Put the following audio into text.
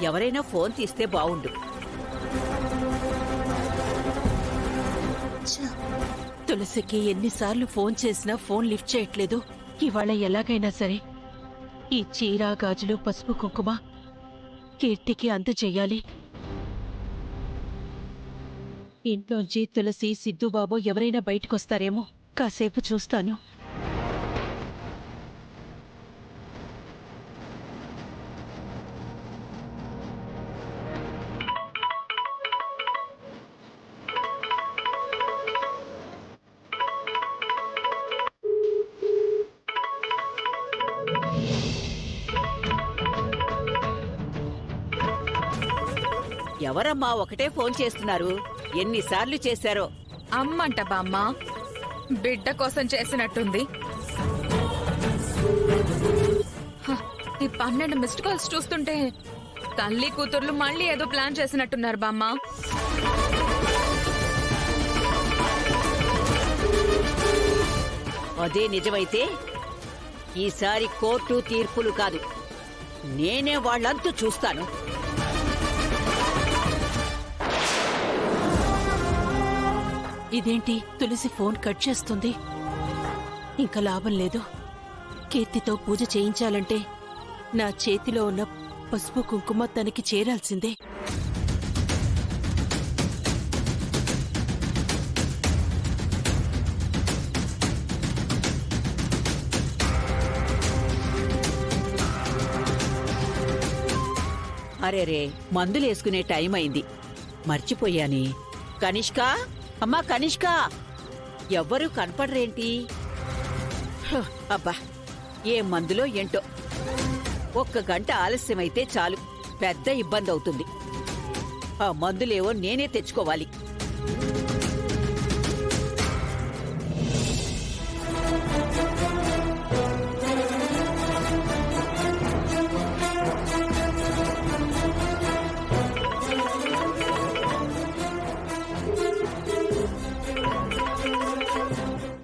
ఎవరైనా ఫోన్ తీస్తే బావుండు. తులసికి ఎన్నిసార్లు ఫోన్ చేసినా ఫోన్ లిఫ్ట్ చేయట్లేదు. ఇవాళ ఎలాగైనా సరే ఈ చీర, గాజులు, పసుపు, కుంకుమ కీర్తికి అందజేయాలి. ఇంట్లోంచి తులసి, సిద్ధుబాబు ఎవరైనా బయటకొస్తారేమో, కాసేపు చూస్తాను. ఎవరమ్మా ఒకటే ఫోన్ చేస్తున్నారు? ఎన్నిసార్లు చేశారో. అమ్మంట బామ్మ, బిడ్డ కోసం చేసినట్టుంది. ఈ 12 మిస్డ్ కాల్స్ చూస్తుంటే తల్లి కూతుర్లు మళ్ళీ ఏదో ప్లాన్ చేసినట్టున్నారు బామ్మ. అదే నిజమైతే ఈసారి కోర్టు తీర్పులు కాదు, నేనే వాళ్ళంతూ చూస్తాను. ఇదేంటి, తులసి ఫోన్ కట్ చేస్తుంది? ఇంకా లాభం లేదు. కీర్తితో పూజ చేయించాలంటే నా చేతిలో ఉన్న పసుపు కుంకుమ తనకి చేరాల్సిందే. అరేరే, మందులేసుకునే టైం అయింది, మర్చిపోయాని. కనిష్కా, అమ్మా కనిష్కా, ఎవ్వరూ కనపడరేంటి? అబ్బా, ఏ మందులో ఏంటో. 1 గంట ఆలస్యమైతే చాలు, పెద్ద ఇబ్బంది అవుతుంది. ఆ మందులేవో నేనే తెచ్చుకోవాలి.